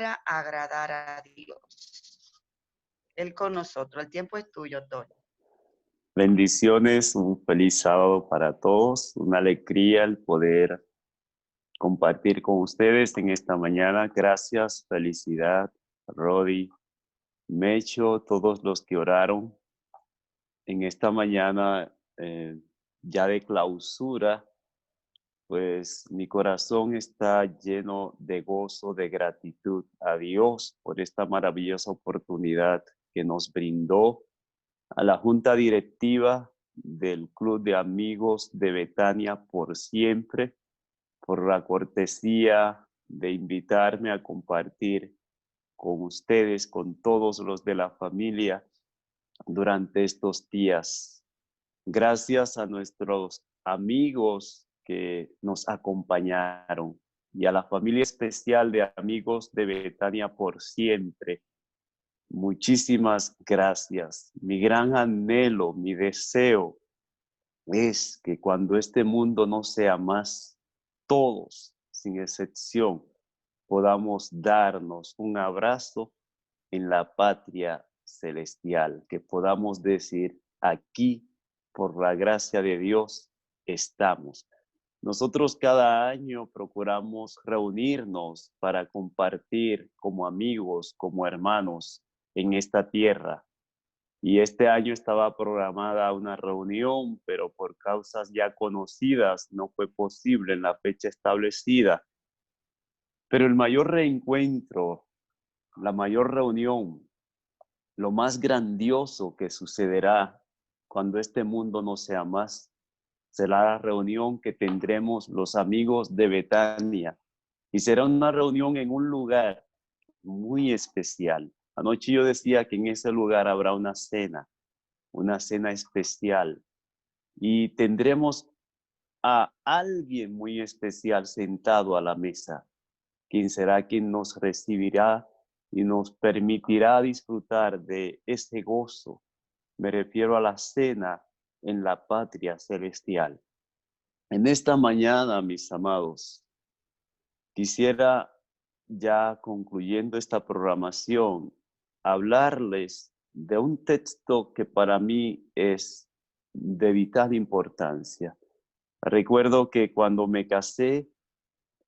para agradar a Dios. Él con nosotros. El tiempo es tuyo, Tony. Bendiciones, un feliz sábado para todos. Una alegría el poder compartir con ustedes en esta mañana. Gracias, felicidad, Rodi, Mecho, todos los que oraron en esta mañana ya de clausura. Pues mi corazón está lleno de gozo, de gratitud a Dios por esta maravillosa oportunidad que nos brindó, a la junta directiva del Club de Amigos de Betania por siempre, por la cortesía de invitarme a compartir con ustedes, con todos los de la familia durante estos días. Gracias a nuestros amigos que nos acompañaron y a la familia especial de Amigos de Betania por siempre. Muchísimas gracias. Mi gran anhelo, mi deseo es que cuando este mundo no sea más, todos, sin excepción, podamos darnos un abrazo en la patria celestial, que podamos decir, aquí, por la gracia de Dios, estamos. Nosotros cada año procuramos reunirnos para compartir como amigos, como hermanos en esta tierra. Y este año estaba programada una reunión, pero por causas ya conocidas no fue posible en la fecha establecida. Pero el mayor reencuentro, la mayor reunión, lo más grandioso que sucederá cuando este mundo no sea más, será la reunión que tendremos los amigos de Betania. Y será una reunión en un lugar muy especial. Anoche yo decía que en ese lugar habrá una cena especial. Y tendremos a alguien muy especial sentado a la mesa, quien será quien nos recibirá y nos permitirá disfrutar de ese gozo. Me refiero a la cena en la patria celestial. En esta mañana, mis amados, quisiera, ya concluyendo esta programación, hablarles de un texto que para mí es de vital importancia. Recuerdo que cuando me casé,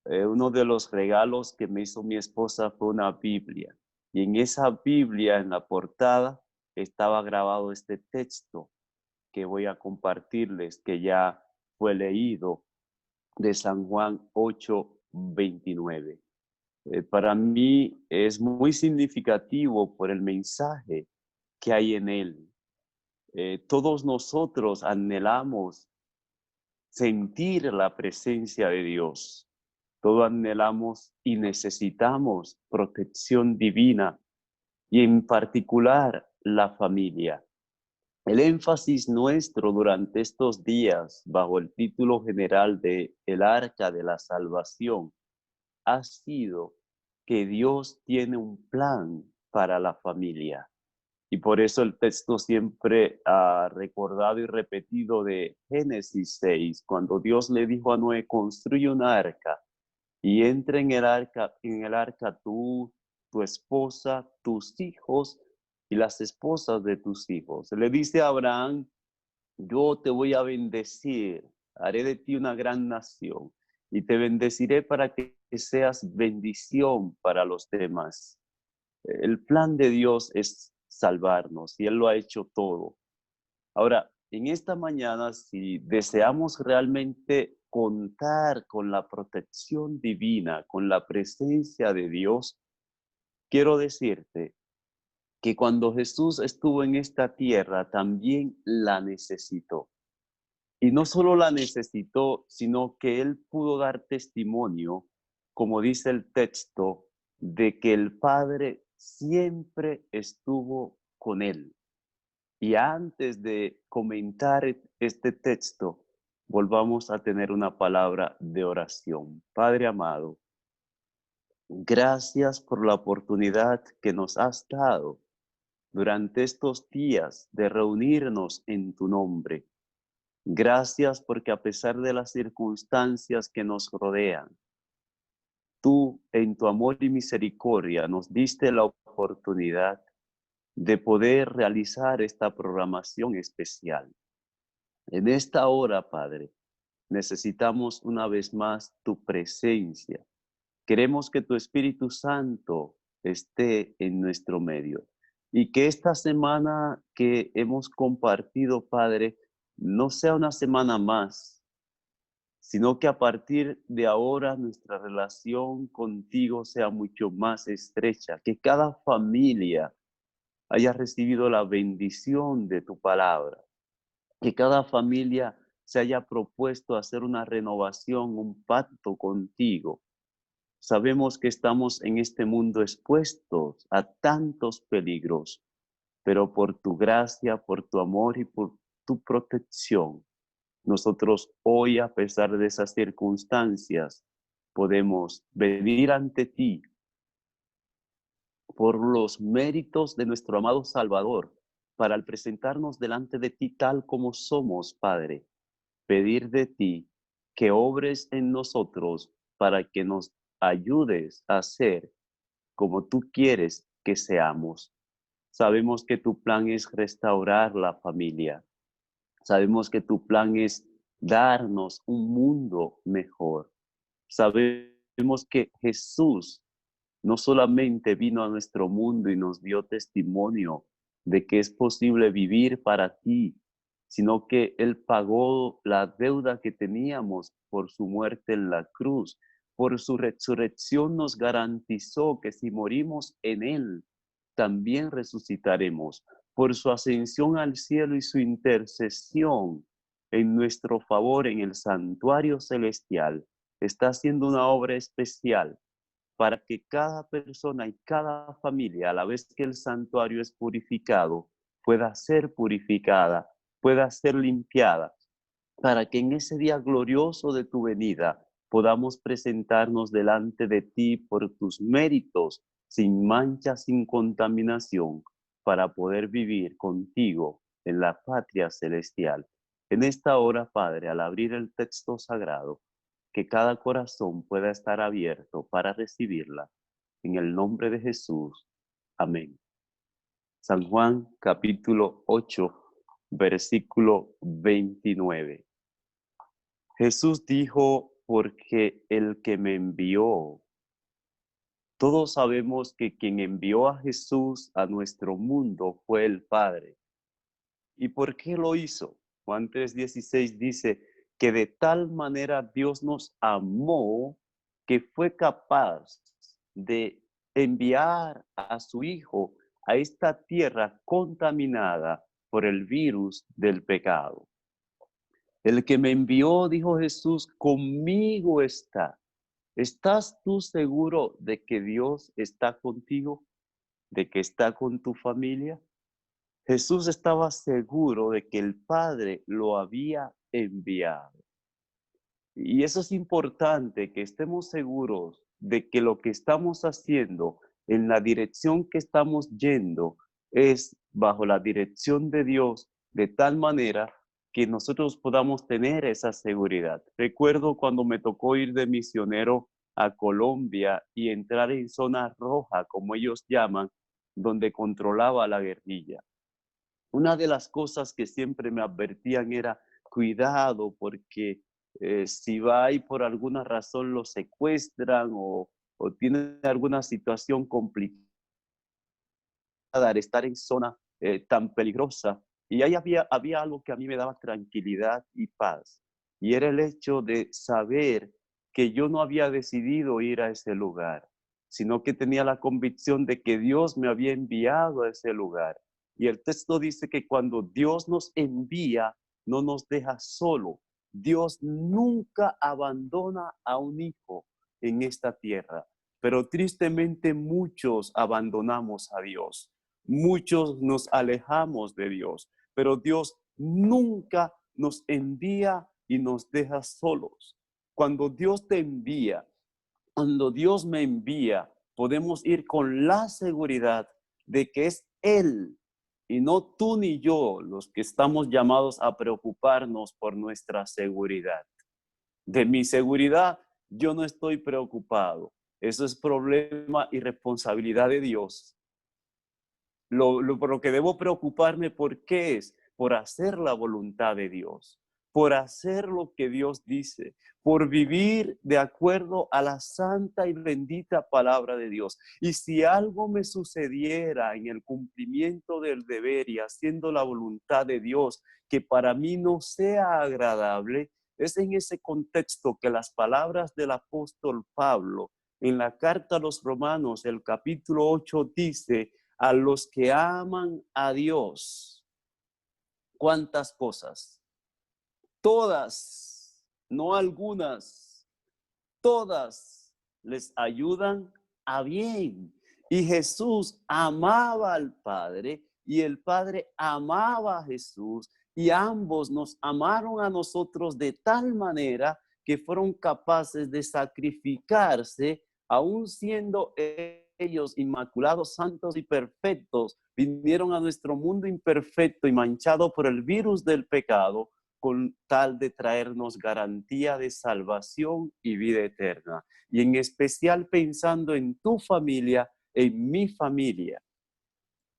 uno de los regalos que me hizo mi esposa fue una Biblia. Y en esa Biblia, en la portada, estaba grabado este texto que voy a compartirles, que ya fue leído, de San Juan 8:29. Para mí es muy significativo por el mensaje que hay en él. Todos nosotros anhelamos sentir la presencia de Dios. Todos anhelamos y necesitamos protección divina y en particular la familia. El énfasis nuestro durante estos días, bajo el título general de El Arca de la Salvación, ha sido que Dios tiene un plan para la familia. Y por eso el texto siempre ha recordado y repetido de Génesis 6, cuando Dios le dijo a Noé, construye una arca y entra en el arca tú, tu esposa, tus hijos y las esposas de tus hijos. Le dice a Abraham, yo te voy a bendecir, haré de ti una gran nación y te bendeciré para que seas bendición para los demás. El plan de Dios es salvarnos y Él lo ha hecho todo. Ahora, en esta mañana, si deseamos realmente contar con la protección divina, con la presencia de Dios, quiero decirte que cuando Jesús estuvo en esta tierra, también la necesitó. Y no solo la necesitó, sino que Él pudo dar testimonio, como dice el texto, de que el Padre siempre estuvo con Él. Y antes de comentar este texto, volvamos a tener una palabra de oración. Padre amado, gracias por la oportunidad que nos has dado durante estos días de reunirnos en tu nombre. Gracias porque a pesar de las circunstancias que nos rodean, tú en tu amor y misericordia nos diste la oportunidad de poder realizar esta programación especial. En esta hora, Padre, necesitamos una vez más tu presencia. Queremos que tu Espíritu Santo esté en nuestro medio y que esta semana que hemos compartido, Padre, no sea una semana más, sino que a partir de ahora nuestra relación contigo sea mucho más estrecha, que cada familia haya recibido la bendición de tu palabra, que cada familia se haya propuesto hacer una renovación, un pacto contigo. Sabemos que estamos en este mundo expuestos a tantos peligros, pero por tu gracia, por tu amor y por tu protección, nosotros hoy, a pesar de esas circunstancias, podemos venir ante ti por los méritos de nuestro amado Salvador, para al presentarnos delante de ti tal como somos, Padre, pedir de ti que obres en nosotros para que nos ayudes a ser como tú quieres que seamos. Sabemos que tu plan es restaurar la familia. Sabemos que tu plan es darnos un mundo mejor. Sabemos que Jesús no solamente vino a nuestro mundo y nos dio testimonio de que es posible vivir para ti, sino que Él pagó la deuda que teníamos por su muerte en la cruz. Por su resurrección nos garantizó que si morimos en Él, también resucitaremos. Por su ascensión al cielo y su intercesión en nuestro favor en el santuario celestial, está haciendo una obra especial para que cada persona y cada familia, a la vez que el santuario es purificado, pueda ser purificada, pueda ser limpiada, para que en ese día glorioso de tu venida podamos presentarnos delante de ti por tus méritos, sin mancha, sin contaminación, para poder vivir contigo en la patria celestial. En esta hora, Padre, al abrir el texto sagrado, que cada corazón pueda estar abierto para recibirla. En el nombre de Jesús. Amén. San Juan capítulo 8, versículo 29. Jesús dijo, porque el que me envió. Todos sabemos que quien envió a Jesús a nuestro mundo fue el Padre. ¿Y por qué lo hizo? Juan 3:16 dice que de tal manera Dios nos amó que fue capaz de enviar a su Hijo a esta tierra contaminada por el virus del pecado. El que me envió, dijo Jesús, conmigo está. ¿Estás tú seguro de que Dios está contigo? ¿De que está con tu familia? Jesús estaba seguro de que el Padre lo había enviado. Y eso es importante, que estemos seguros de que lo que estamos haciendo en la dirección que estamos yendo es bajo la dirección de Dios, de tal manera que nosotros podamos tener esa seguridad. Recuerdo cuando me tocó ir de misionero a Colombia y entrar en zona roja, como ellos llaman, donde controlaba la guerrilla. Una de las cosas que siempre me advertían era cuidado porque si va y por alguna razón lo secuestran o tiene alguna situación complicada de estar en zona tan peligrosa. Y ahí había algo que a mí me daba tranquilidad y paz. Y era el hecho de saber que yo no había decidido ir a ese lugar, sino que tenía la convicción de que Dios me había enviado a ese lugar. Y el texto dice que cuando Dios nos envía, no nos deja solo. Dios nunca abandona a un hijo en esta tierra. Pero tristemente muchos abandonamos a Dios. Muchos nos alejamos de Dios. Pero Dios nunca nos envía y nos deja solos. Cuando Dios te envía, cuando Dios me envía, podemos ir con la seguridad de que es Él y no tú ni yo los que estamos llamados a preocuparnos por nuestra seguridad. De mi seguridad yo no estoy preocupado. Eso es problema y responsabilidad de Dios. Por lo que debo preocuparme, ¿por qué es? Por hacer la voluntad de Dios, por hacer lo que Dios dice, por vivir de acuerdo a la santa y bendita palabra de Dios. Y si algo me sucediera en el cumplimiento del deber y haciendo la voluntad de Dios, que para mí no sea agradable, es en ese contexto que las palabras del apóstol Pablo en la carta a los Romanos, el capítulo 8 dice: a los que aman a Dios, ¿cuántas cosas? Todas, no algunas, todas les ayudan a bien. Y Jesús amaba al Padre y el Padre amaba a Jesús y ambos nos amaron a nosotros de tal manera que fueron capaces de sacrificarse, aún siendo ellos inmaculados, santos y perfectos, vinieron a nuestro mundo imperfecto y manchado por el virus del pecado, con tal de traernos garantía de salvación y vida eterna. Y en especial pensando en tu familia, en mi familia.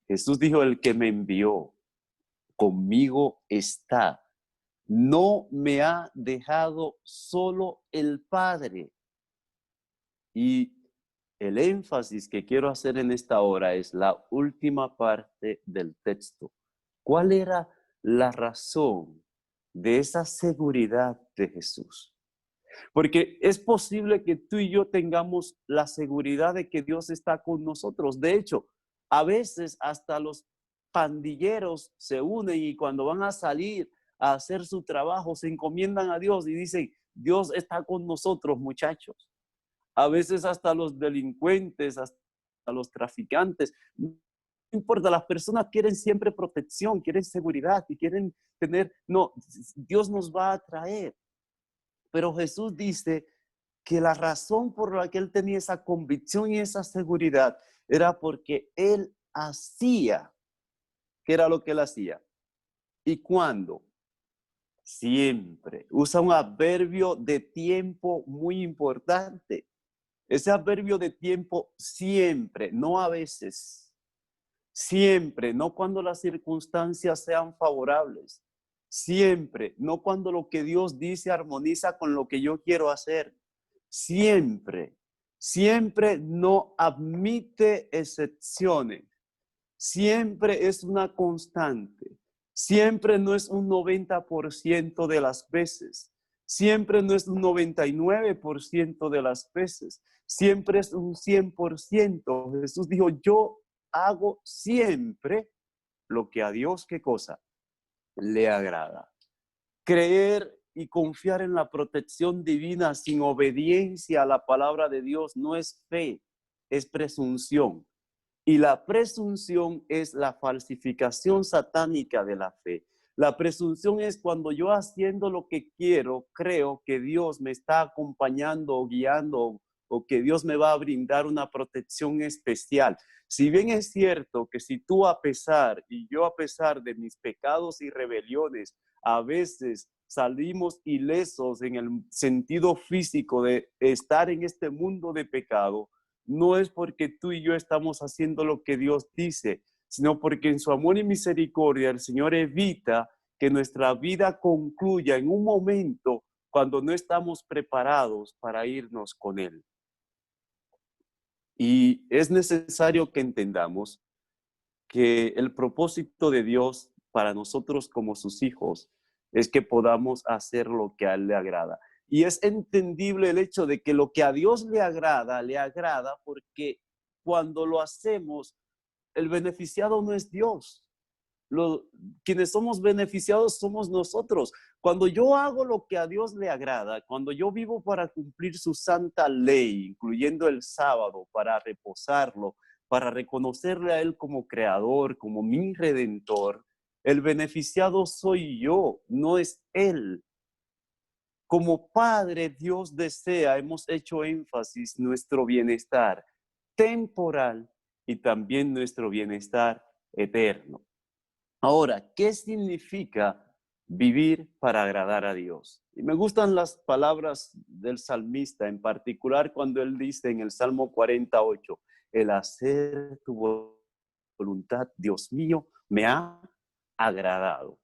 Jesús dijo: el que me envió, conmigo está. No me ha dejado solo el Padre. Y el énfasis que quiero hacer en esta hora es la última parte del texto. ¿Cuál era la razón de esa seguridad de Jesús? Porque es posible que tú y yo tengamos la seguridad de que Dios está con nosotros. De hecho, a veces hasta los pandilleros se unen y cuando van a salir a hacer su trabajo se encomiendan a Dios y dicen: Dios está con nosotros, muchachos. A veces hasta los delincuentes, hasta los traficantes, no importa, las personas quieren siempre protección, quieren seguridad y quieren tener, no, Dios nos va a traer. Pero Jesús dice que la razón por la que él tenía esa convicción y esa seguridad era porque él hacía. ¿Qué era lo que él hacía? ¿Y cuándo? Siempre. Usa un adverbio de tiempo muy importante. Ese adverbio de tiempo, siempre, no a veces. Siempre, no cuando las circunstancias sean favorables. Siempre, no cuando lo que Dios dice armoniza con lo que yo quiero hacer. Siempre, siempre no admite excepciones. Siempre es una constante. Siempre no es un 90% de las veces. Siempre no es un 99% de las veces. Siempre es un 100%. Jesús dijo: yo hago siempre lo que a Dios, ¿qué cosa? Le agrada. Creer y confiar en la protección divina sin obediencia a la palabra de Dios no es fe, es presunción. Y la presunción es la falsificación satánica de la fe. La presunción es cuando yo, haciendo lo que quiero, creo que Dios me está acompañando o guiando, o que Dios me va a brindar una protección especial. Si bien es cierto que si tú, a pesar y yo a pesar de mis pecados y rebeliones, a veces salimos ilesos en el sentido físico de estar en este mundo de pecado, no es porque tú y yo estamos haciendo lo que Dios dice, sino porque en su amor y misericordia el Señor evita que nuestra vida concluya en un momento cuando no estamos preparados para irnos con Él. Y es necesario que entendamos que el propósito de Dios para nosotros como sus hijos es que podamos hacer lo que a Él le agrada. Y es entendible el hecho de que lo que a Dios le agrada porque cuando lo hacemos, el beneficiado no es Dios. Quienes somos beneficiados somos nosotros. Cuando yo hago lo que a Dios le agrada, cuando yo vivo para cumplir su santa ley, incluyendo el sábado, para reposarlo, para reconocerle a Él como creador, como mi redentor, el beneficiado soy yo, no es Él. Como Padre, Dios desea, hemos hecho énfasis, nuestro bienestar temporal y también nuestro bienestar eterno. Ahora, ¿qué significa vivir para agradar a Dios. Y me gustan las palabras del salmista, en particular cuando él dice en el Salmo 48, el hacer tu voluntad, Dios mío, me ha agradado.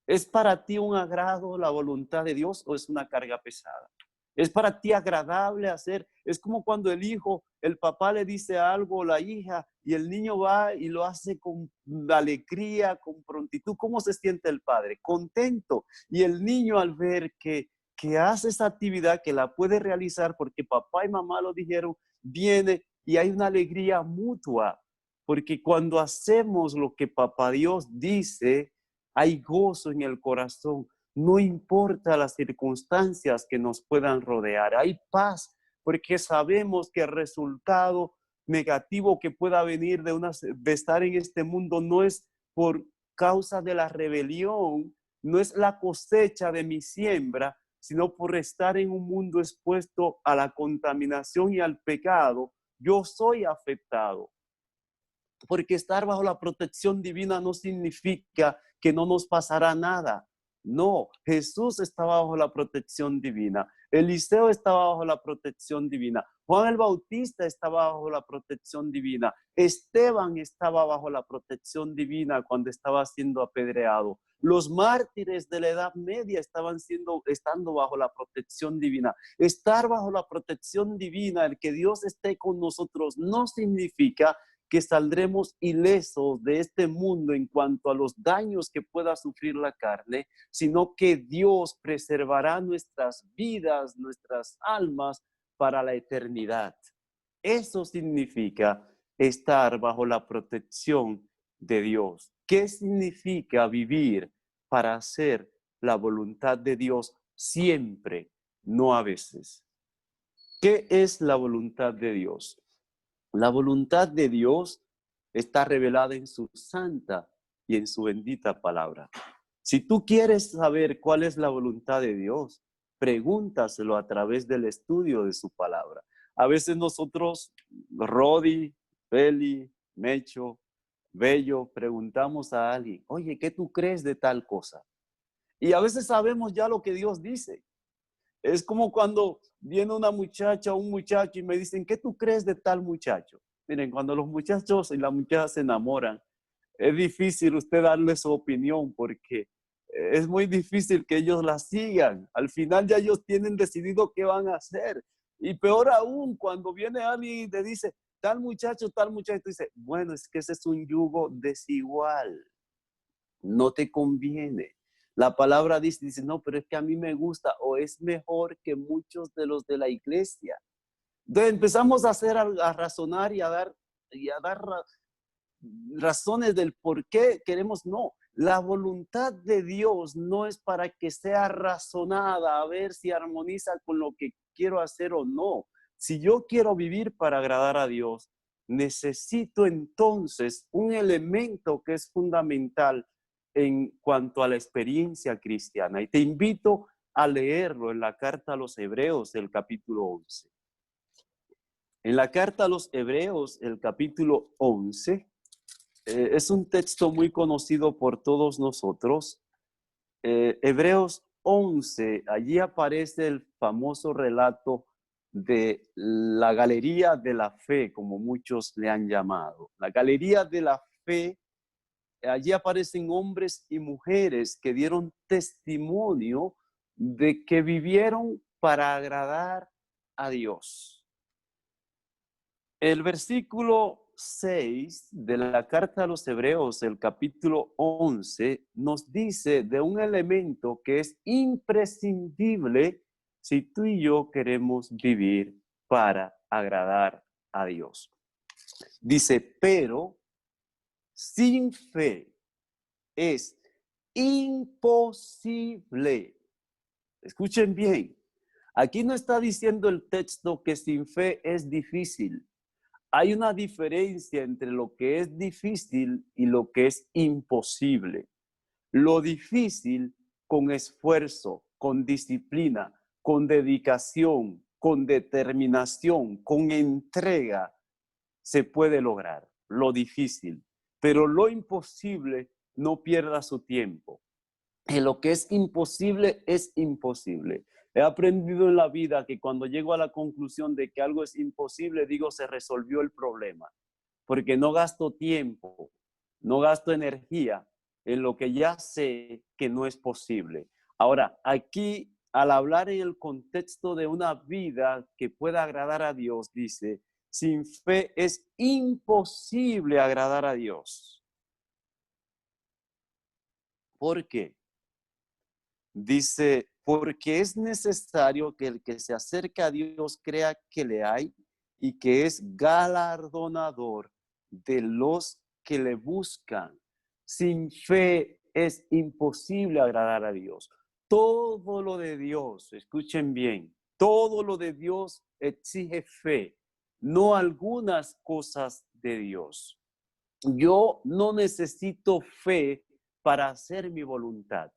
¿Es para ti un agrado la voluntad de Dios o es una carga pesada? ¿Es para ti agradable hacer? Es como cuando el papá le dice algo a la hija y el niño va y lo hace con alegría, con prontitud. ¿Cómo se siente el padre? Contento. Y el niño al ver que hace esa actividad, que la puede realizar porque papá y mamá lo dijeron, viene y hay una alegría mutua. Porque cuando hacemos lo que papá Dios dice, hay gozo en el corazón. No importa las circunstancias que nos puedan rodear. Hay paz porque sabemos que el resultado negativo que pueda venir de estar en este mundo no es por causa de la rebelión, no es la cosecha de mi siembra, sino por estar en un mundo expuesto a la contaminación y al pecado. Yo soy afectado. Porque estar bajo la protección divina no significa que no nos pasará nada. No, Jesús estaba bajo la protección divina. Eliseo estaba bajo la protección divina. Juan el Bautista estaba bajo la protección divina. Esteban estaba bajo la protección divina cuando estaba siendo apedreado. Los mártires de la Edad Media estando bajo la protección divina. Estar bajo la protección divina, el que Dios esté con nosotros, no significa que saldremos ilesos de este mundo en cuanto a los daños que pueda sufrir la carne, sino que Dios preservará nuestras vidas, nuestras almas para la eternidad. Eso significa estar bajo la protección de Dios. ¿Qué significa vivir para hacer la voluntad de Dios siempre, no a veces? ¿Qué es la voluntad de Dios? La voluntad de Dios está revelada en su santa y en su bendita palabra. Si tú quieres saber cuál es la voluntad de Dios, pregúntaselo a través del estudio de su palabra. A veces nosotros, Rodi, Feli, Mecho, Bello, preguntamos a alguien, oye, ¿qué tú crees de tal cosa? Y a veces sabemos ya lo que Dios dice. Es como cuando viene una muchacha o un muchacho y me dicen, ¿qué tú crees de tal muchacho? Miren, cuando los muchachos y las muchachas se enamoran, es difícil usted darle su opinión porque es muy difícil que ellos la sigan. Al final ya ellos tienen decidido qué van a hacer. Y peor aún, cuando viene alguien y te dice, tal muchacho, dice, bueno, es que ese es un yugo desigual. No te conviene. La palabra dice, no, pero es que a mí me gusta o es mejor que muchos de los de la iglesia. Entonces empezamos a razonar y a dar razones del por qué queremos. No, la voluntad de Dios no es para que sea razonada a ver si armoniza con lo que quiero hacer o no. Si yo quiero vivir para agradar a Dios, necesito entonces un elemento que es fundamental en cuanto a la experiencia cristiana. Y te invito a leerlo en la carta a los Hebreos, el capítulo 11. En la carta a los Hebreos, el capítulo 11, es un texto muy conocido por todos nosotros. Hebreos 11, allí aparece el famoso relato de la galería de la fe, como muchos le han llamado. La galería de la fe, allí aparecen hombres y mujeres que dieron testimonio de que vivieron para agradar a Dios. El versículo 6 de la carta a los Hebreos, el capítulo 11, nos dice de un elemento que es imprescindible si tú y yo queremos vivir para agradar a Dios. Dice, pero sin fe es imposible. Escuchen bien, aquí no está diciendo el texto que sin fe es difícil. Hay una diferencia entre lo que es difícil y lo que es imposible. Lo difícil con esfuerzo, con disciplina, con dedicación, con determinación, con entrega, se puede lograr. Lo difícil. Pero lo imposible no pierda su tiempo. que lo que es imposible es imposible. He aprendido en la vida que cuando llego a la conclusión de que algo es imposible, digo, se resolvió el problema, porque no gasto tiempo, no gasto energía en lo que ya sé que no es posible. Ahora, aquí, al hablar en el contexto de una vida que pueda agradar a Dios, dice, sin fe es imposible agradar a Dios. ¿Por qué? Dice, porque es necesario que el que se acerca a Dios crea que le hay y que es galardonador de los que le buscan. Sin fe es imposible agradar a Dios. Todo lo de Dios, escuchen bien, todo lo de Dios exige fe, no algunas cosas de Dios. Yo no necesito fe para hacer mi voluntad.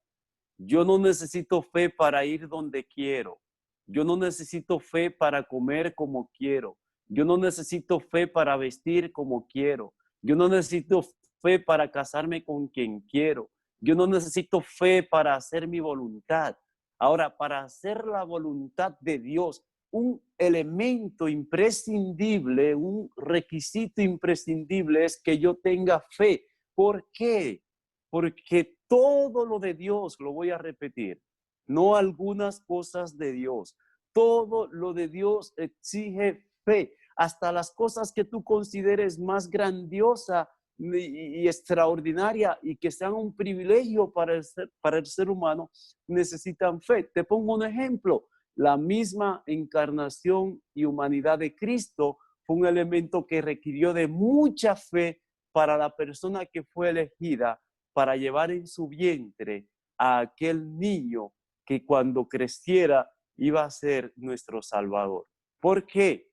Yo no necesito fe para ir donde quiero. Yo no necesito fe para comer como quiero. Yo no necesito fe para vestir como quiero. Yo no necesito fe para casarme con quien quiero. Yo no necesito fe para hacer mi voluntad. Ahora, para hacer la voluntad de Dios, un elemento imprescindible, un requisito imprescindible es que yo tenga fe. ¿Por qué? Porque todo lo de Dios, lo voy a repetir, no algunas cosas de Dios, todo lo de Dios exige fe, hasta las cosas que tú consideres más grandiosa y extraordinaria y que sean un privilegio para el ser humano, necesitan fe. Te pongo un ejemplo, la misma encarnación y humanidad de Cristo fue un elemento que requirió de mucha fe para la persona que fue elegida para llevar en su vientre a aquel niño que cuando creciera iba a ser nuestro Salvador. ¿Por qué?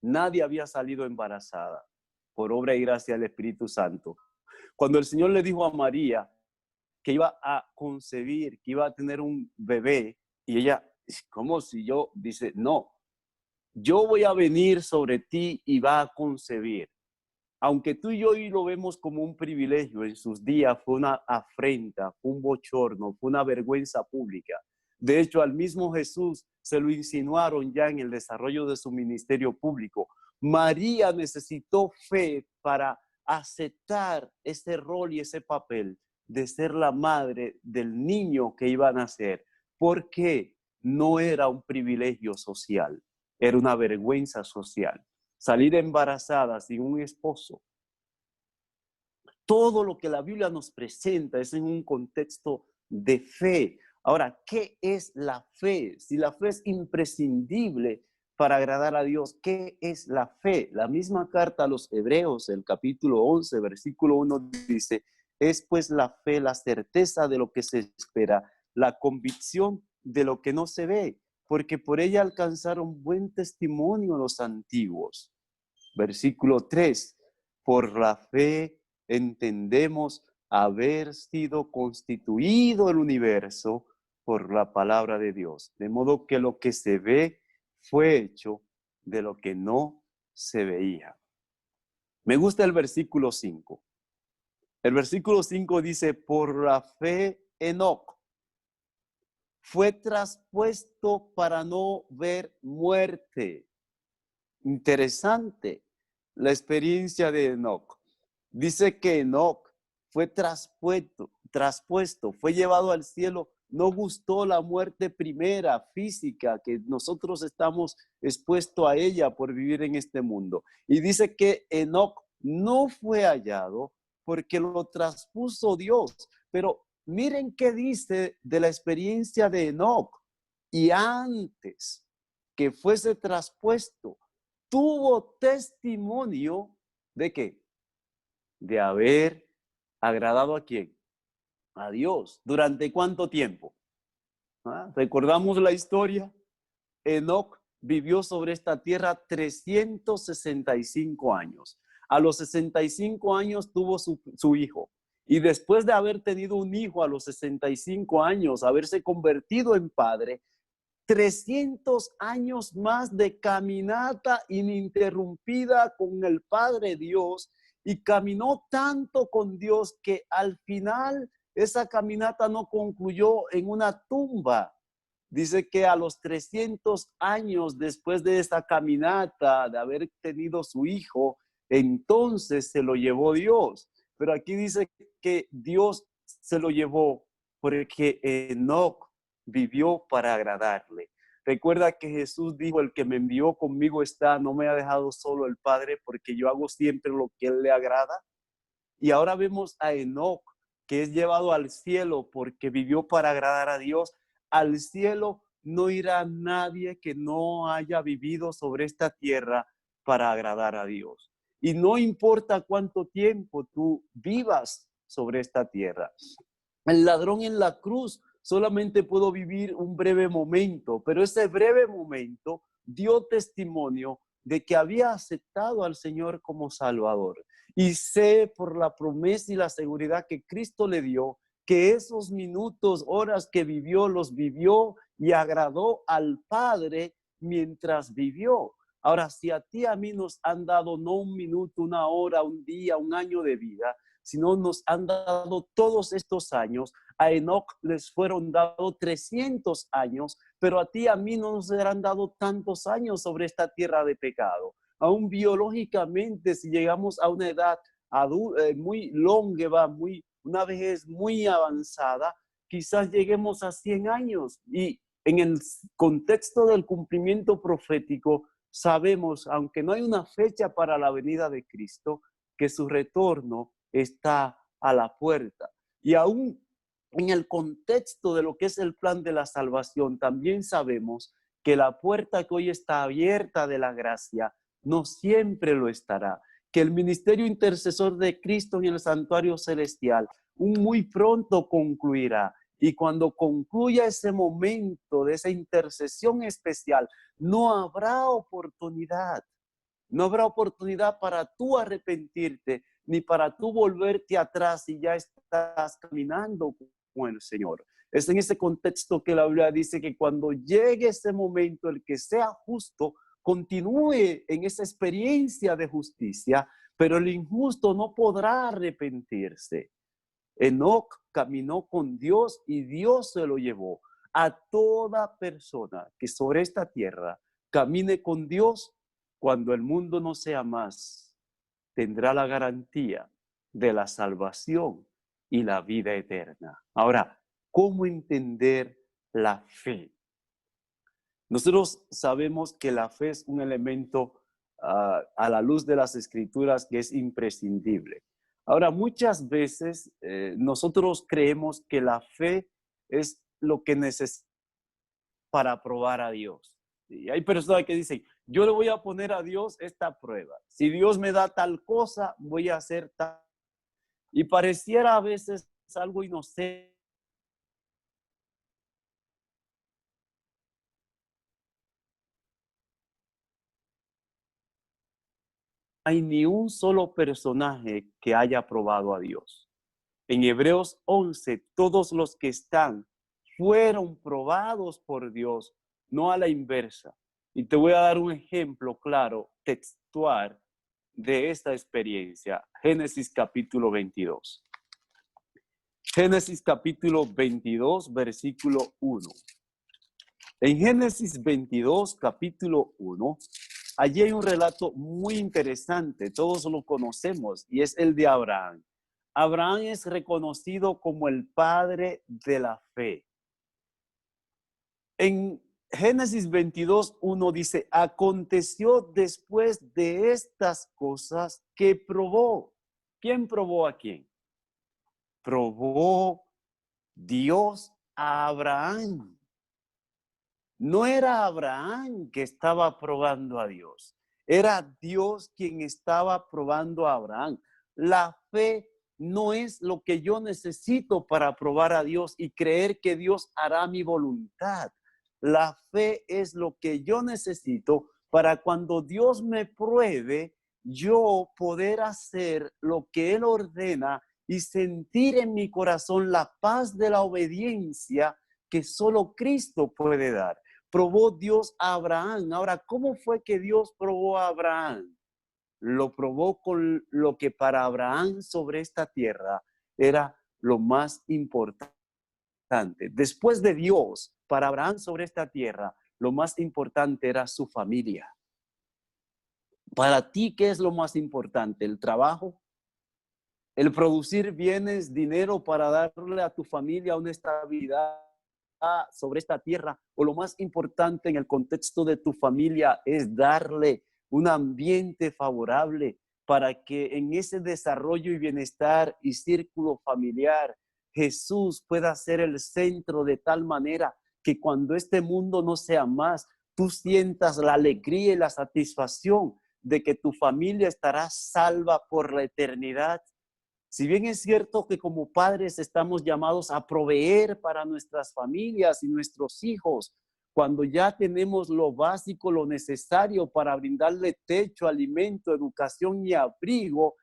Nadie había salido embarazada por obra y gracia del Espíritu Santo. Cuando el Señor le dijo a María que iba a concebir, que iba a tener un bebé, y ella, ¿cómo si yo? Dice, no, yo voy a venir sobre ti y va a concebir. Aunque tú y yo hoy lo vemos como un privilegio, en sus días fue una afrenta, fue un bochorno, fue una vergüenza pública. De hecho, al mismo Jesús se lo insinuaron ya en el desarrollo de su ministerio público. María necesitó fe para aceptar ese rol y ese papel de ser la madre del niño que iba a nacer, porque no era un privilegio social, era una vergüenza social. Salir embarazada sin un esposo. Todo lo que la Biblia nos presenta es en un contexto de fe. Ahora, ¿qué es la fe? Si la fe es imprescindible para agradar a Dios, ¿qué es la fe? La misma carta a los Hebreos, el capítulo 11, versículo 1 dice, es pues la fe, la certeza de lo que se espera, la convicción de lo que no se ve, porque por ella alcanzaron buen testimonio los antiguos. Versículo 3, por la fe entendemos haber sido constituido el universo por la palabra de Dios. De modo que lo que se ve fue hecho de lo que no se veía. Me gusta el versículo 5. El versículo 5 dice, por la fe Enoc fue traspuesto para no ver muerte. Interesante la experiencia de Enoc. Dice que Enoc fue traspuesto, fue llevado al cielo, no gustó la muerte primera, física, que nosotros estamos expuestos a ella por vivir en este mundo. Y dice que Enoc no fue hallado porque lo traspuso Dios. Pero miren qué dice de la experiencia de Enoc. Y antes que fuese traspuesto, tuvo testimonio de qué? De haber agradado a quién? A Dios. ¿Durante cuánto tiempo? ¿Recordamos la historia? Enoc vivió sobre esta tierra 365 años. A los 65 años tuvo su hijo. Y después de haber tenido un hijo a los 65 años, haberse convertido en padre, 300 años más de caminata ininterrumpida con el Padre Dios, y caminó tanto con Dios que al final esa caminata no concluyó en una tumba. Dice que a los 300 años después de esa caminata, de haber tenido su hijo, entonces se lo llevó Dios. Pero aquí dice que Dios se lo llevó porque Enoc vivió para agradarle. Recuerda que Jesús dijo, el que me envió conmigo está, no me ha dejado solo el Padre, porque yo hago siempre lo que Él le agrada. Y ahora vemos a Enoc, que es llevado al cielo porque vivió para agradar a Dios. Al cielo no irá nadie que no haya vivido sobre esta tierra para agradar a Dios. Y no importa cuánto tiempo tú vivas sobre esta tierra. El ladrón en la cruz solamente pudo vivir un breve momento, pero ese breve momento dio testimonio de que había aceptado al Señor como Salvador. Y sé por la promesa y la seguridad que Cristo le dio, que esos minutos, horas que vivió, los vivió y agradó al Padre mientras vivió. Ahora, si a ti y a mí nos han dado no un minuto, una hora, un día, un año de vida, sino nos han dado todos estos años. A Enoc les fueron dados 300 años, pero a ti y a mí no nos serán dado tantos años sobre esta tierra de pecado. Aún biológicamente, si llegamos a una edad muy longeva, una vejez muy avanzada, quizás lleguemos a 100 años. Y en el contexto del cumplimiento profético, sabemos, aunque no hay una fecha para la venida de Cristo, que su retorno está a la puerta. Y aún en el contexto de lo que es el plan de la salvación, también sabemos que la puerta que hoy está abierta de la gracia no siempre lo estará, que el ministerio intercesor de Cristo en el santuario celestial muy pronto concluirá. Y cuando concluya ese momento de esa intercesión especial, no habrá oportunidad. No habrá oportunidad para tú arrepentirte, ni para tú volverte atrás si ya estás caminando con el Señor. Es en ese contexto que la Biblia dice que cuando llegue ese momento, el que sea justo continúe en esa experiencia de justicia, pero el injusto no podrá arrepentirse. Enoc caminó con Dios y Dios se lo llevó. A toda persona que sobre esta tierra camine con Dios, cuando el mundo no sea más, tendrá la garantía de la salvación y la vida eterna. Ahora, ¿cómo entender la fe? Nosotros sabemos que la fe es un elemento a la luz de las Escrituras que es imprescindible. Ahora, muchas veces nosotros creemos que la fe es lo que necesitamos para probar a Dios. Y hay personas que dicen, yo le voy a poner a Dios esta prueba. Si Dios me da tal cosa, voy a hacer tal. Y pareciera a veces algo inocente. No hay ni un solo personaje que haya probado a Dios. En Hebreos 11, todos los que están fueron probados por Dios, no a la inversa. Y te voy a dar un ejemplo claro, textual, de esta experiencia. Génesis capítulo 22. Génesis capítulo 22, versículo 1. En Génesis 22, capítulo 1, allí hay un relato muy interesante, todos lo conocemos, y es el de Abraham. Abraham es reconocido como el padre de la fe. En Génesis 22, 1 dice, aconteció después de estas cosas que probó. ¿Quién probó a quién? Probó Dios a Abraham. No era Abraham que estaba probando a Dios. Era Dios quien estaba probando a Abraham. La fe no es lo que yo necesito para probar a Dios y creer que Dios hará mi voluntad. La fe es lo que yo necesito para cuando Dios me pruebe, yo poder hacer lo que Él ordena y sentir en mi corazón la paz de la obediencia que solo Cristo puede dar. Probó Dios a Abraham. Ahora, ¿cómo fue que Dios probó a Abraham? Lo probó con lo que para Abraham sobre esta tierra era lo más importante. Después de Dios, para Abraham sobre esta tierra, lo más importante era su familia. Para ti, ¿qué es lo más importante? ¿El trabajo? ¿El producir bienes, dinero para darle a tu familia una estabilidad sobre esta tierra? ¿O lo más importante en el contexto de tu familia es darle un ambiente favorable para que en ese desarrollo y bienestar y círculo familiar Jesús pueda ser el centro de tal manera que cuando este mundo no sea más, tú sientas la alegría y la satisfacción de que tu familia estará salva por la eternidad? Si bien es cierto que como padres estamos llamados a proveer para nuestras familias y nuestros hijos, cuando ya tenemos lo básico, lo necesario para brindarle techo, alimento, educación y abrigo,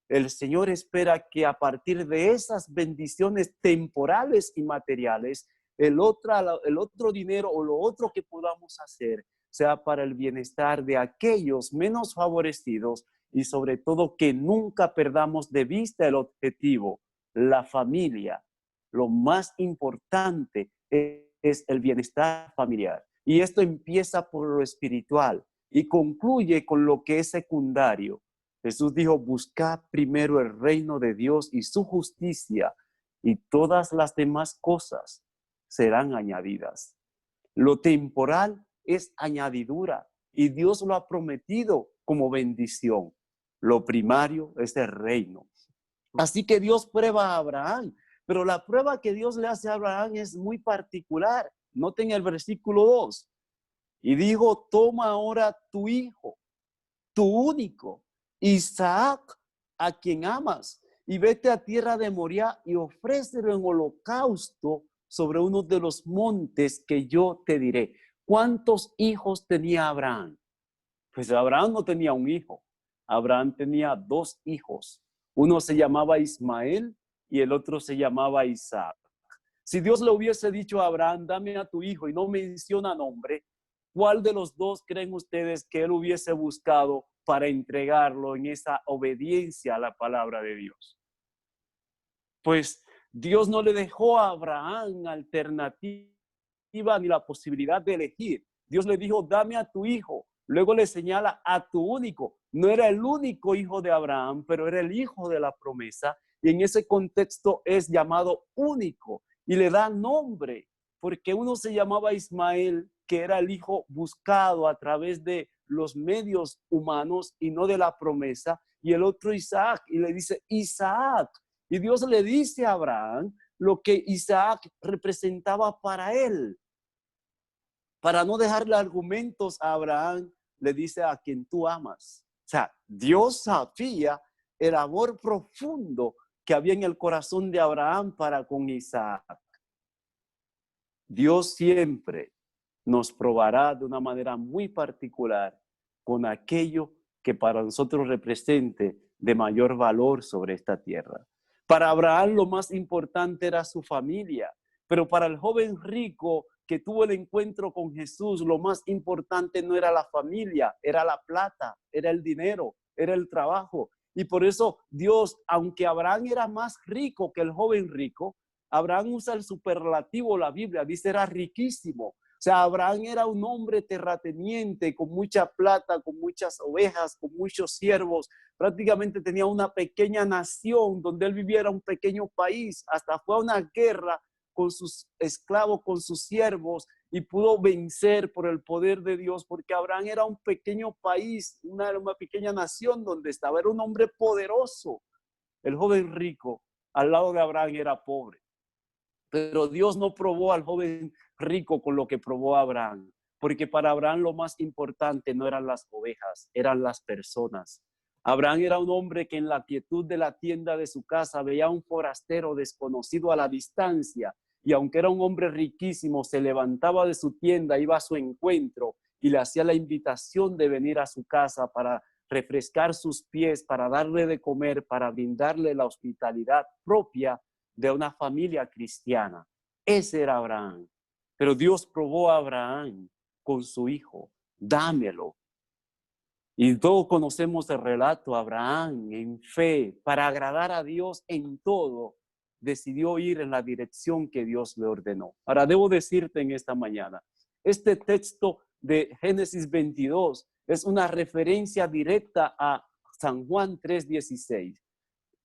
el Señor espera que a partir de esas bendiciones temporales y materiales, el otro dinero o lo otro que podamos hacer sea para el bienestar de aquellos menos favorecidos y sobre todo que nunca perdamos de vista el objetivo, la familia. Lo más importante es el bienestar familiar. Y esto empieza por lo espiritual y concluye con lo que es secundario. Jesús dijo, buscad primero el reino de Dios y su justicia, y todas las demás cosas serán añadidas. Lo temporal es añadidura y Dios lo ha prometido como bendición. Lo primario es el reino. Así que Dios prueba a Abraham, pero la prueba que Dios le hace a Abraham es muy particular. Noten el versículo 2. Y dijo, toma ahora tu hijo, tu único, Isaac, a quien amas, y vete a tierra de Moriah y ofrécelo en holocausto sobre uno de los montes que yo te diré. ¿Cuántos hijos tenía Abraham? Pues Abraham no tenía un hijo. Abraham tenía dos hijos. Uno se llamaba Ismael y el otro se llamaba Isaac. Si Dios le hubiese dicho a Abraham, dame a tu hijo y no menciona nombre, ¿cuál de los dos creen ustedes que él hubiese buscado para entregarlo en esa obediencia a la palabra de Dios? Pues Dios no le dejó a Abraham alternativa ni la posibilidad de elegir. Dios le dijo, dame a tu hijo. Luego le señala a tu único. No era el único hijo de Abraham, pero era el hijo de la promesa. Y en ese contexto es llamado único. Y le da nombre, porque uno se llamaba Ismael, que era el hijo buscado a través de los medios humanos y no de la promesa. Y el otro Isaac, y le dice Isaac. Y Dios le dice a Abraham lo que Isaac representaba para él. Para no dejarle argumentos a Abraham, le dice a quien tú amas. O sea, Dios sabía el amor profundo que había en el corazón de Abraham para con Isaac. Dios siempre nos probará de una manera muy particular con aquello que para nosotros represente de mayor valor sobre esta tierra. Para Abraham lo más importante era su familia, pero para el joven rico que tuvo el encuentro con Jesús, lo más importante no era la familia, era la plata, era el dinero, era el trabajo. Y por eso Dios, aunque Abraham era más rico que el joven rico, Abraham usa el superlativo, la Biblia dice era riquísimo. O sea, Abraham era un hombre terrateniente, con mucha plata, con muchas ovejas, con muchos siervos. Prácticamente tenía una pequeña nación donde él viviera, un pequeño país. Hasta fue a una guerra con sus esclavos, con sus siervos, y pudo vencer por el poder de Dios, porque Abraham era un pequeño país, una pequeña nación donde estaba. Era un hombre poderoso. El joven rico al lado de Abraham era pobre. Pero Dios no probó al joven rico con lo que probó a Abraham, porque para Abraham lo más importante no eran las ovejas, eran las personas. Abraham era un hombre que en la quietud de la tienda de su casa veía a un forastero desconocido a la distancia, y aunque era un hombre riquísimo, se levantaba de su tienda, iba a su encuentro y le hacía la invitación de venir a su casa para refrescar sus pies, para darle de comer, para brindarle la hospitalidad propia de una familia cristiana. Ese era Abraham. Pero Dios probó a Abraham con su hijo. Dámelo. Y todos conocemos el relato. Abraham en fe, para agradar a Dios en todo, decidió ir en la dirección que Dios le ordenó. Ahora, debo decirte en esta mañana, este texto de Génesis 22 es una referencia directa a San Juan 3:16,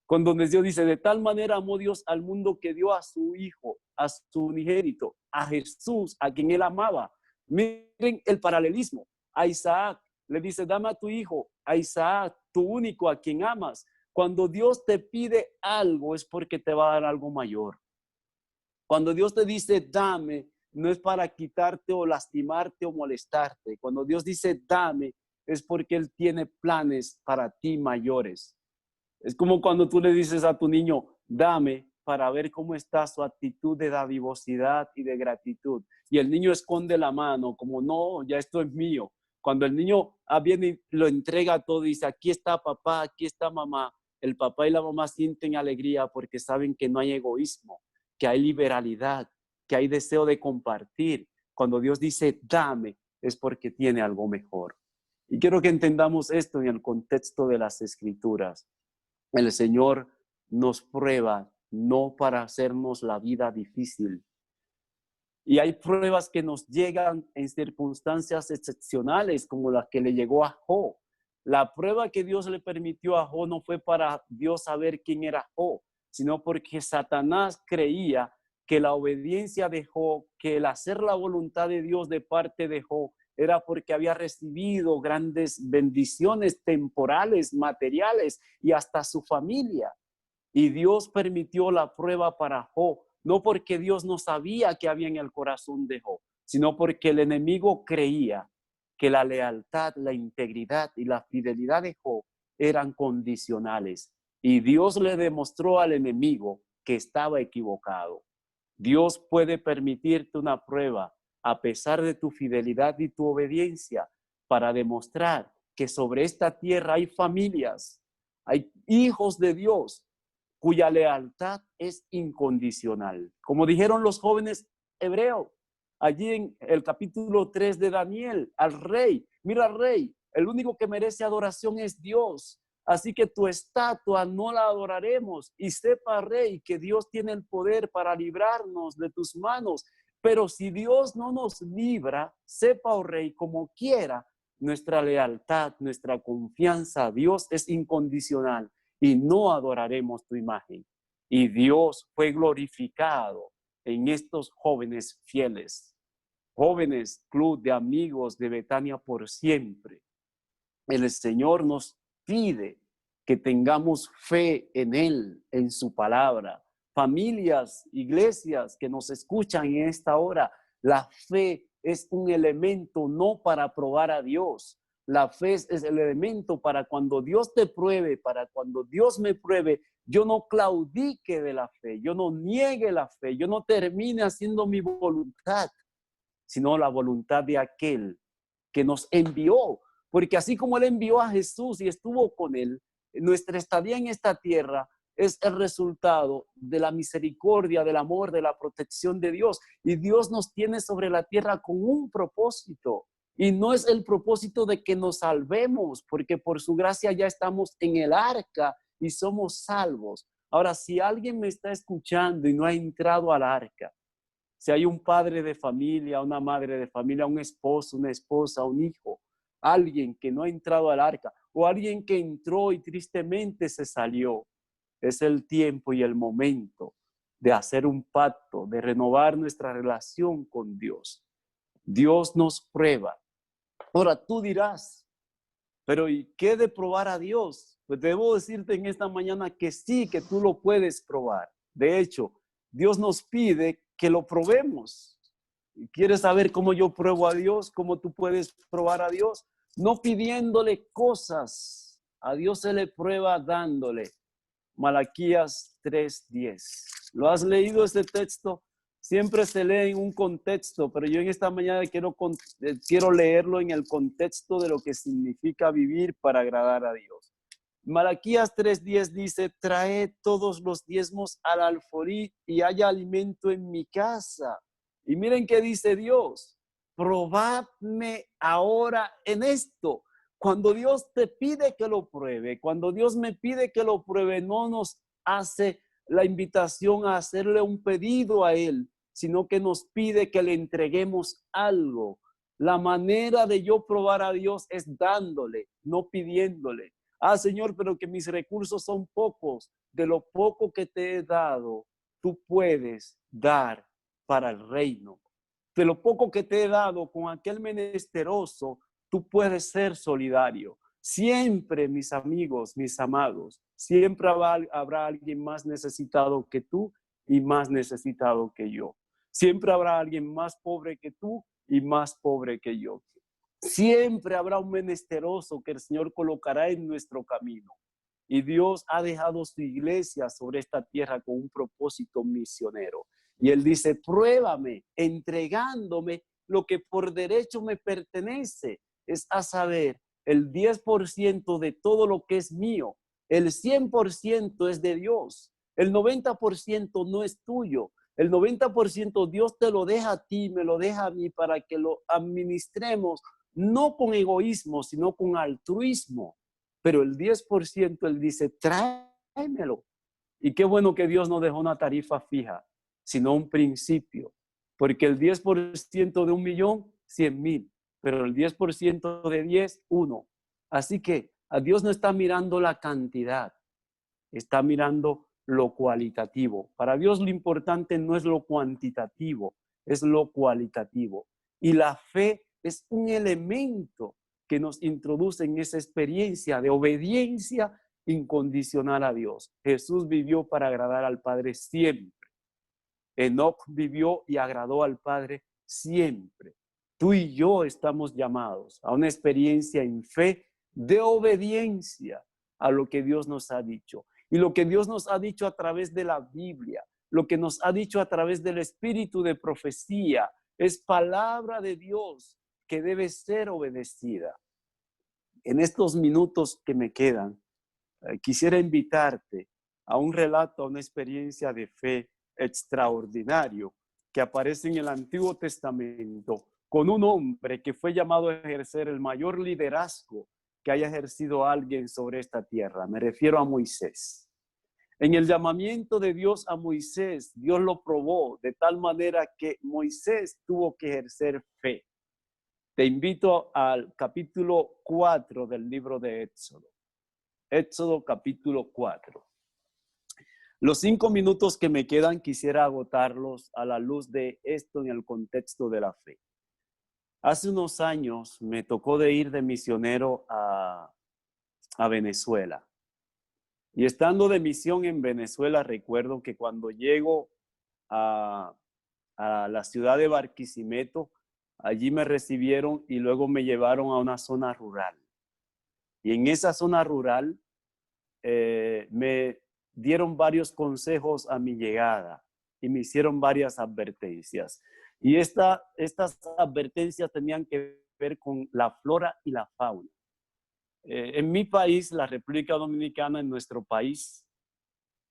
con donde Dios dice: de tal manera amó Dios al mundo que dio a su Hijo, a su unigénito, a Jesús, a quien Él amaba. Miren el paralelismo. A Isaac le dice: dame a tu hijo. A Isaac, tu único, a quien amas. Cuando Dios te pide algo es porque te va a dar algo mayor. Cuando Dios te dice dame, no es para quitarte o lastimarte o molestarte. Cuando Dios dice dame, es porque Él tiene planes para ti mayores. Es como cuando tú le dices a tu niño dame, para ver cómo está su actitud de dadivosidad y de gratitud. Y el niño esconde la mano como no, ya esto es mío. Cuando el niño viene y lo entrega todo y dice: aquí está papá, aquí está mamá, el papá y la mamá sienten alegría porque saben que no hay egoísmo, que hay liberalidad, que hay deseo de compartir. Cuando Dios dice dame, es porque tiene algo mejor. Y quiero que entendamos esto en el contexto de las Escrituras. El Señor nos prueba no para hacernos la vida difícil. Y hay pruebas que nos llegan en circunstancias excepcionales, como la que le llegó a Job. La prueba que Dios le permitió a Job no fue para Dios saber quién era Job, sino porque Satanás creía que la obediencia de Job, que el hacer la voluntad de Dios de parte de Job, era porque había recibido grandes bendiciones temporales, materiales y hasta su familia. Y Dios permitió la prueba para Job, no porque Dios no sabía qué había en el corazón de Job, sino porque el enemigo creía que la lealtad, la integridad y la fidelidad de Job eran condicionales. Y Dios le demostró al enemigo que estaba equivocado. Dios puede permitirte una prueba a pesar de tu fidelidad y tu obediencia para demostrar que sobre esta tierra hay familias, hay hijos de Dios cuya lealtad es incondicional. Como dijeron los jóvenes hebreos, allí en el capítulo 3 de Daniel, al rey: mira, rey, el único que merece adoración es Dios. Así que tu estatua no la adoraremos. Y sepa, rey, que Dios tiene el poder para librarnos de tus manos. Pero si Dios no nos libra, sepa, oh rey, como quiera, nuestra lealtad, nuestra confianza a Dios es incondicional y no adoraremos tu imagen. Y Dios fue glorificado en estos jóvenes fieles. Jóvenes, club de amigos de Betania por siempre. El Señor nos pide que tengamos fe en Él, en su palabra. Familias, iglesias que nos escuchan en esta hora, la fe es un elemento no para probar a Dios. La fe es el elemento para cuando Dios te pruebe, para cuando Dios me pruebe, yo no claudique de la fe, yo no niegue la fe, yo no termine haciendo mi voluntad, sino la voluntad de aquel que nos envió. Porque así como Él envió a Jesús y estuvo con Él, nuestra estadía en esta tierra es el resultado de la misericordia, del amor, de la protección de Dios. Y Dios nos tiene sobre la tierra con un propósito. Y no es el propósito de que nos salvemos, porque por su gracia ya estamos en el arca y somos salvos. Ahora, si alguien me está escuchando y no ha entrado al arca, si hay un padre de familia, una madre de familia, un esposo, una esposa, un hijo, alguien que no ha entrado al arca o alguien que entró y tristemente se salió, es el tiempo y el momento de hacer un pacto, de renovar nuestra relación con Dios. Dios nos prueba. Ahora tú dirás, pero ¿y qué de probar a Dios? Pues debo decirte en esta mañana que sí, que tú lo puedes probar. De hecho, Dios nos pide que lo probemos. ¿Quieres saber cómo yo pruebo a Dios? ¿Cómo tú puedes probar a Dios? No pidiéndole cosas. A Dios se le prueba dándole. Malaquías 3:10. ¿Lo has leído este texto? Siempre se lee en un contexto, pero yo en esta mañana quiero leerlo en el contexto de lo que significa vivir para agradar a Dios. Malaquías 3:10 dice: traed todos los diezmos al alfolí y haya alimento en mi casa. Y miren qué dice Dios: probadme ahora en esto. Cuando Dios te pide que lo pruebe, cuando Dios me pide que lo pruebe, no nos hace la invitación a hacerle un pedido a Él, sino que nos pide que le entreguemos algo. La manera de yo probar a Dios es dándole, no pidiéndole. Ah, Señor, pero que mis recursos son pocos. De lo poco que te he dado, tú puedes dar para el reino. De lo poco que te he dado con aquel menesteroso, tú puedes ser solidario. Siempre, mis amigos, mis amados, siempre habrá alguien más necesitado que tú y más necesitado que yo. Siempre habrá alguien más pobre que tú y más pobre que yo. Siempre habrá un menesteroso que el Señor colocará en nuestro camino. Y Dios ha dejado su iglesia sobre esta tierra con un propósito misionero. Y Él dice, pruébame, entregándome lo que por derecho me pertenece. Es a saber, el 10% de todo lo que es mío. El 100% es de Dios. El 90% no es tuyo. El 90% Dios te lo deja a ti, me lo deja a mí para que lo administremos, no con egoísmo, sino con altruismo. Pero el 10% Él dice, tráemelo. Y qué bueno que Dios no dejó una tarifa fija, sino un principio. Porque el 10% de 1.000.000, 100.000. Pero el 10% de 10, 1. Así que a Dios no está mirando la cantidad, está mirando lo cualitativo. Para Dios lo importante no es lo cuantitativo, es lo cualitativo. Y la fe es un elemento que nos introduce en esa experiencia de obediencia incondicional a Dios. Jesús vivió para agradar al Padre siempre. Enoc vivió y agradó al Padre siempre. Tú y yo estamos llamados a una experiencia en fe de obediencia a lo que Dios nos ha dicho. Y lo que Dios nos ha dicho a través de la Biblia, lo que nos ha dicho a través del espíritu de profecía, es palabra de Dios que debe ser obedecida. En estos minutos que me quedan, quisiera invitarte a un relato, a una experiencia de fe extraordinario que aparece en el Antiguo Testamento con un hombre que fue llamado a ejercer el mayor liderazgo que haya ejercido alguien sobre esta tierra. Me refiero a Moisés. En el llamamiento de Dios a Moisés, Dios lo probó de tal manera que Moisés tuvo que ejercer fe. Te invito al capítulo 4 del libro de Éxodo. Éxodo capítulo 4. Los 5 minutos que me quedan quisiera agotarlos a la luz de esto en el contexto de la fe. Hace unos años me tocó de ir de misionero a Venezuela. Y estando de misión en Venezuela, recuerdo que cuando llego a la ciudad de Barquisimeto, allí me recibieron y luego me llevaron a una zona rural. Y en esa zona rural me dieron varios consejos a mi llegada y me hicieron varias advertencias. Y estas advertencias tenían que ver con la flora y la fauna. En mi país, la República Dominicana, en nuestro país,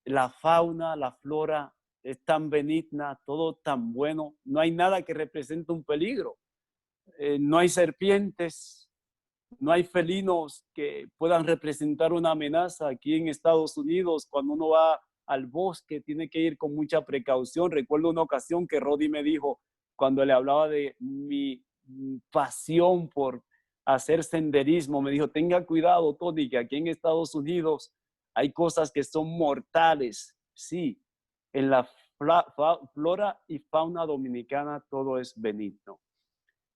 la fauna, la flora es tan benigna, todo tan bueno. No hay nada que represente un peligro. No hay serpientes, no hay felinos que puedan representar una amenaza. Aquí en Estados Unidos, cuando uno va al bosque, tiene que ir con mucha precaución. Recuerdo una ocasión que Rodi me dijo, cuando le hablaba de mi pasión por hacer senderismo, me dijo, tenga cuidado, Tony, que aquí en Estados Unidos hay cosas que son mortales. Sí, en la flora y fauna dominicana todo es benigno.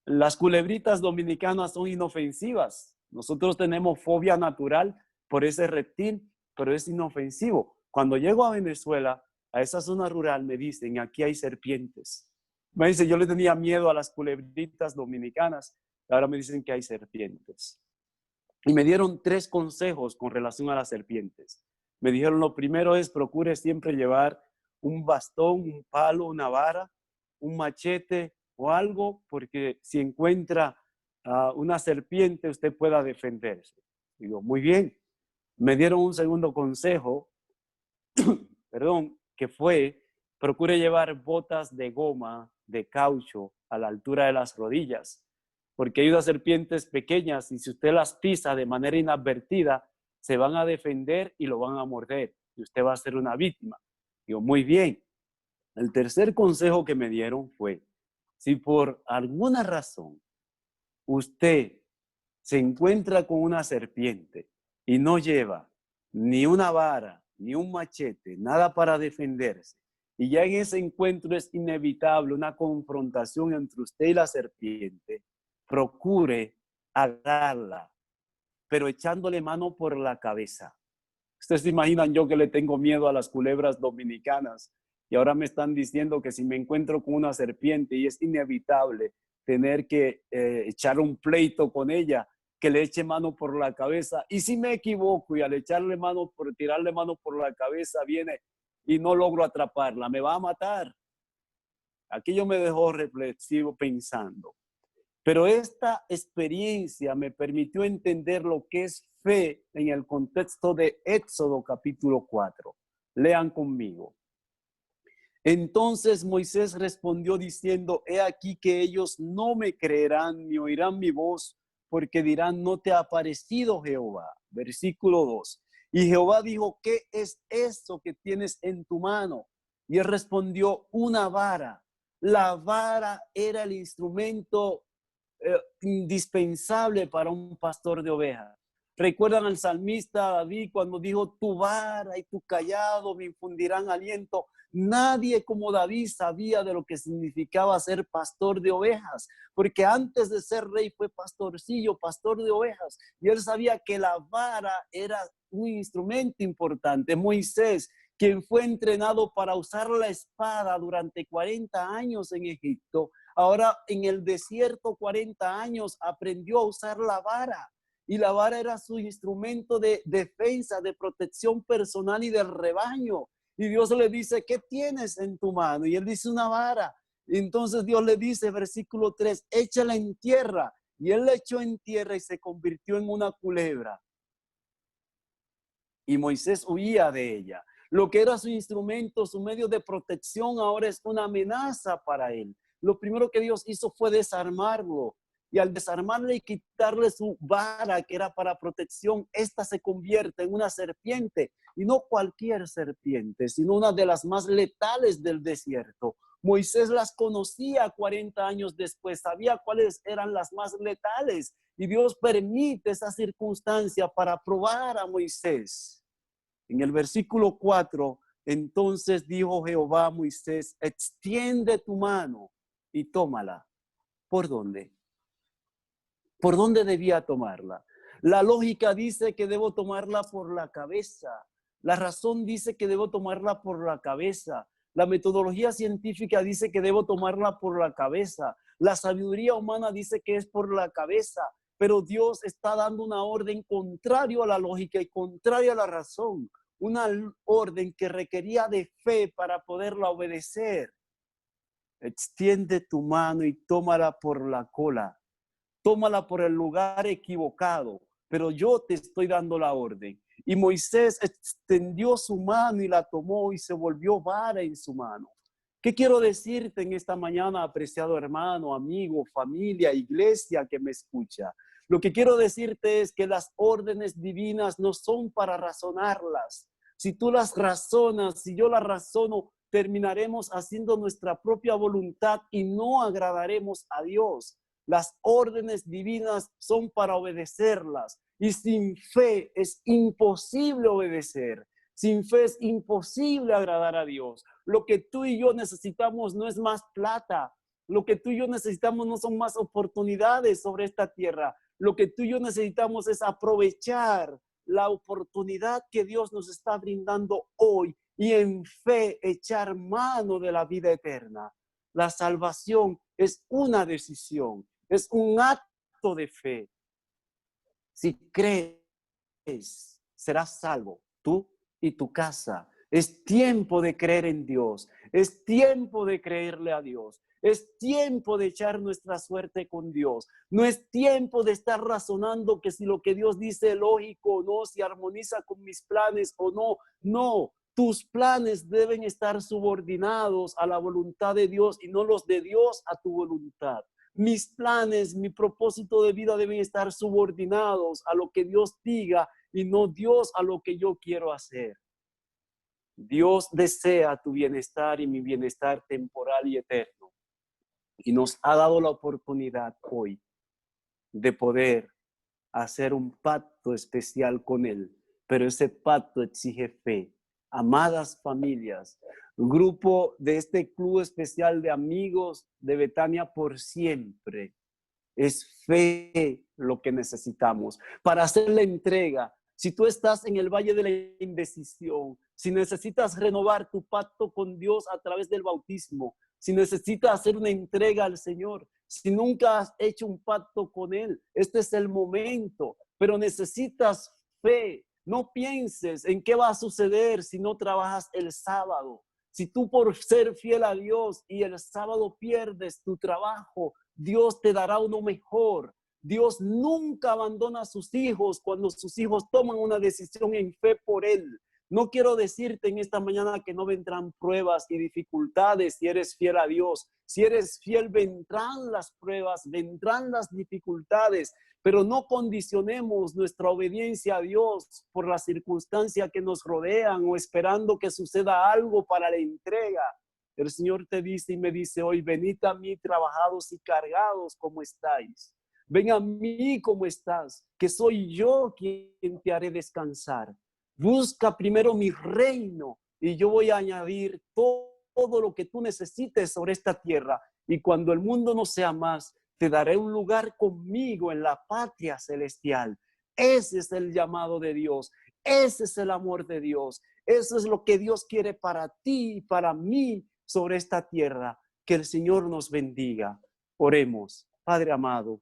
Las culebritas dominicanas son inofensivas. Nosotros tenemos fobia natural por ese reptil, pero es inofensivo. Cuando llego a Venezuela, a esa zona rural, me dicen, aquí hay serpientes. Me dicen, yo le tenía miedo a las culebritas dominicanas, ahora me dicen que hay serpientes. Y me dieron 3 consejos con relación a las serpientes. Me dijeron, lo primero es, procure siempre llevar un bastón, un palo, una vara, un machete o algo, porque si encuentra una serpiente, usted pueda defenderse. Digo, muy bien. Me dieron un segundo consejo, perdón, que fue, procure llevar botas de goma, de caucho, a la altura de las rodillas, porque hay unas serpientes pequeñas y si usted las pisa de manera inadvertida, se van a defender y lo van a morder y usted va a ser una víctima. Digo, muy bien. El tercer consejo que me dieron fue, si por alguna razón usted se encuentra con una serpiente y no lleva ni una vara, ni un machete, nada para defenderse, y ya en ese encuentro es inevitable una confrontación entre usted y la serpiente, procure agarrarla, pero echándole mano por la cabeza. Ustedes se imaginan yo que le tengo miedo a las culebras dominicanas y ahora me están diciendo que si me encuentro con una serpiente y es inevitable tener que echar un pleito con ella, que le eche mano por la cabeza. Y si me equivoco y al echarle mano, por tirarle mano por la cabeza viene y no logro atraparla, me va a matar. Aquello me dejó reflexivo pensando. Pero esta experiencia me permitió entender lo que es fe en el contexto de Éxodo capítulo 4. Lean conmigo. Entonces Moisés respondió diciendo, he aquí que ellos no me creerán ni oirán mi voz, porque dirán, no te ha aparecido Jehová. Versículo 2. Y Jehová dijo, ¿qué es eso que tienes en tu mano? Y él respondió, una vara. La vara era el instrumento indispensable para un pastor de ovejas. ¿Recuerdan al salmista David cuando dijo, tu vara y tu cayado me infundirán aliento? Nadie como David sabía de lo que significaba ser pastor de ovejas, porque antes de ser rey fue pastorcillo, pastor de ovejas, y él sabía que la vara era un instrumento importante. Moisés, quien fue entrenado para usar la espada durante 40 años en Egipto, ahora en el desierto 40 años aprendió a usar la vara. Y la vara era su instrumento de defensa, de protección personal y del rebaño. Y Dios le dice, ¿qué tienes en tu mano? Y él dice, una vara. Y entonces Dios le dice, versículo 3, échala en tierra. Y él la echó en tierra y se convirtió en una culebra. Y Moisés huía de ella. Lo que era su instrumento, su medio de protección, ahora es una amenaza para él. Lo primero que Dios hizo fue desarmarlo. Y al desarmarle y quitarle su vara, que era para protección, esta se convierte en una serpiente. Y no cualquier serpiente, sino una de las más letales del desierto. Moisés las conocía 40 años después, sabía cuáles eran las más letales. Y Dios permite esa circunstancia para probar a Moisés. En el versículo 4, entonces dijo Jehová a Moisés, extiende tu mano y tómala. ¿Por dónde? ¿Por dónde debía tomarla? La lógica dice que debo tomarla por la cabeza. La razón dice que debo tomarla por la cabeza. La metodología científica dice que debo tomarla por la cabeza. La sabiduría humana dice que es por la cabeza. Pero Dios está dando una orden contrario a la lógica y contraria a la razón. Una orden que requería de fe para poderla obedecer. Extiende tu mano y tómala por la cola. Tómala por el lugar equivocado, pero yo te estoy dando la orden. Y Moisés extendió su mano y la tomó y se volvió vara en su mano. ¿Qué quiero decirte en esta mañana, apreciado hermano, amigo, familia, iglesia que me escucha? Lo que quiero decirte es que las órdenes divinas no son para razonarlas. Si tú las razonas, si yo las razono, terminaremos haciendo nuestra propia voluntad y no agradaremos a Dios. Las órdenes divinas son para obedecerlas y sin fe es imposible obedecer. Sin fe es imposible agradar a Dios. Lo que tú y yo necesitamos no es más plata. Lo que tú y yo necesitamos no son más oportunidades sobre esta tierra. Lo que tú y yo necesitamos es aprovechar la oportunidad que Dios nos está brindando hoy y en fe echar mano de la vida eterna. La salvación es una decisión. Es un acto de fe. Si crees, serás salvo, tú y tu casa. Es tiempo de creer en Dios. Es tiempo de creerle a Dios. Es tiempo de echar nuestra suerte con Dios. No es tiempo de estar razonando que si lo que Dios dice es lógico o no, si armoniza con mis planes o no. No, tus planes deben estar subordinados a la voluntad de Dios y no los de Dios a tu voluntad. Mis planes, mi propósito de vida deben estar subordinados a lo que Dios diga y no Dios a lo que yo quiero hacer. Dios desea tu bienestar y mi bienestar temporal y eterno. Y nos ha dado la oportunidad hoy de poder hacer un pacto especial con Él. Pero ese pacto exige fe. Amadas familias, grupo de este club especial de amigos de Betania por siempre. Es fe lo que necesitamos para hacer la entrega. Si tú estás en el valle de la indecisión, si necesitas renovar tu pacto con Dios a través del bautismo, si necesitas hacer una entrega al Señor, si nunca has hecho un pacto con Él, este es el momento, pero necesitas fe. No pienses en qué va a suceder si no trabajas el sábado. Si tú por ser fiel a Dios y el sábado pierdes tu trabajo, Dios te dará uno mejor. Dios nunca abandona a sus hijos cuando sus hijos toman una decisión en fe por Él. No quiero decirte en esta mañana que no vendrán pruebas y dificultades si eres fiel a Dios. Si eres fiel, vendrán las pruebas, vendrán las dificultades, pero no condicionemos nuestra obediencia a Dios por la circunstancia que nos rodean o esperando que suceda algo para la entrega. El Señor te dice y me dice hoy, venid a mí trabajados y cargados como estáis. Ven a mí como estás, que soy yo quien te haré descansar. Busca primero mi reino y yo voy a añadir todo lo que tú necesites sobre esta tierra. Y cuando el mundo no sea más, te daré un lugar conmigo en la patria celestial. Ese es el llamado de Dios. Ese es el amor de Dios. Eso es lo que Dios quiere para ti y para mí sobre esta tierra. Que el Señor nos bendiga. Oremos. Padre amado,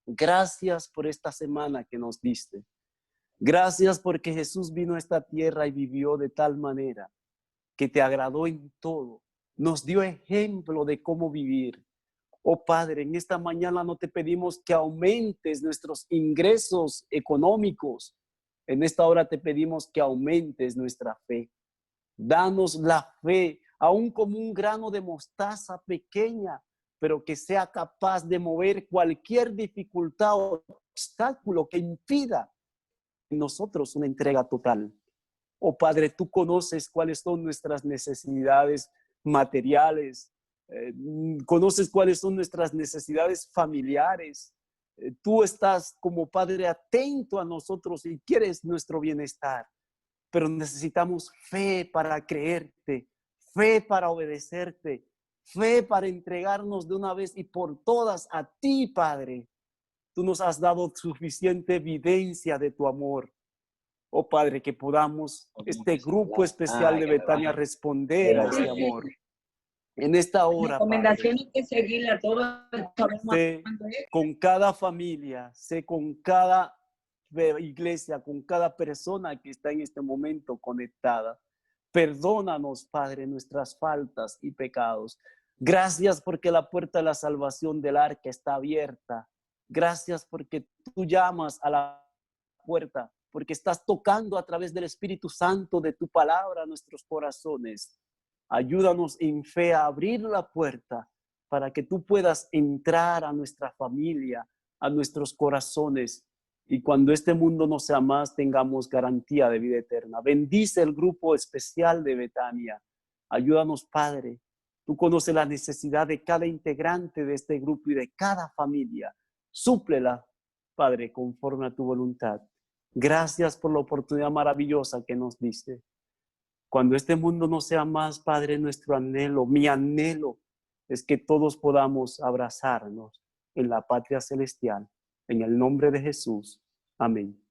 gracias por esta semana que nos diste. Gracias porque Jesús vino a esta tierra y vivió de tal manera que te agradó en todo. Nos dio ejemplo de cómo vivir. Oh Padre, en esta mañana no te pedimos que aumentes nuestros ingresos económicos. En esta hora te pedimos que aumentes nuestra fe. Danos la fe, aún como un grano de mostaza pequeña, pero que sea capaz de mover cualquier dificultad o obstáculo que impida en nosotros una entrega total. Oh Padre, tú conoces cuáles son nuestras necesidades materiales, conoces cuáles son nuestras necesidades familiares. Tú estás como Padre atento a nosotros y quieres nuestro bienestar, pero necesitamos fe para creerte, fe para obedecerte, fe para entregarnos de una vez y por todas a ti, Padre. Tú nos has dado suficiente evidencia de tu amor. Oh Padre, que podamos, este grupo especial de Betania, responder a ese amor. En esta hora, Padre, hay que seguirla toda. sé con cada familia, sé con cada iglesia, con cada persona que está en este momento conectada. Perdónanos, Padre, nuestras faltas y pecados. Gracias porque la puerta de la salvación del arca está abierta. Gracias porque tú llamas a la puerta, porque estás tocando a través del Espíritu Santo de tu palabra a nuestros corazones. Ayúdanos en fe a abrir la puerta para que tú puedas entrar a nuestra familia, a nuestros corazones, y cuando este mundo no sea más, tengamos garantía de vida eterna. Bendice el grupo especial de Betania. Ayúdanos, Padre. Tú conoces la necesidad de cada integrante de este grupo y de cada familia. Súplela, Padre, conforme a tu voluntad. Gracias por la oportunidad maravillosa que nos diste. Cuando este mundo no sea más, Padre, nuestro anhelo, mi anhelo, es que todos podamos abrazarnos en la patria celestial. En el nombre de Jesús. Amén.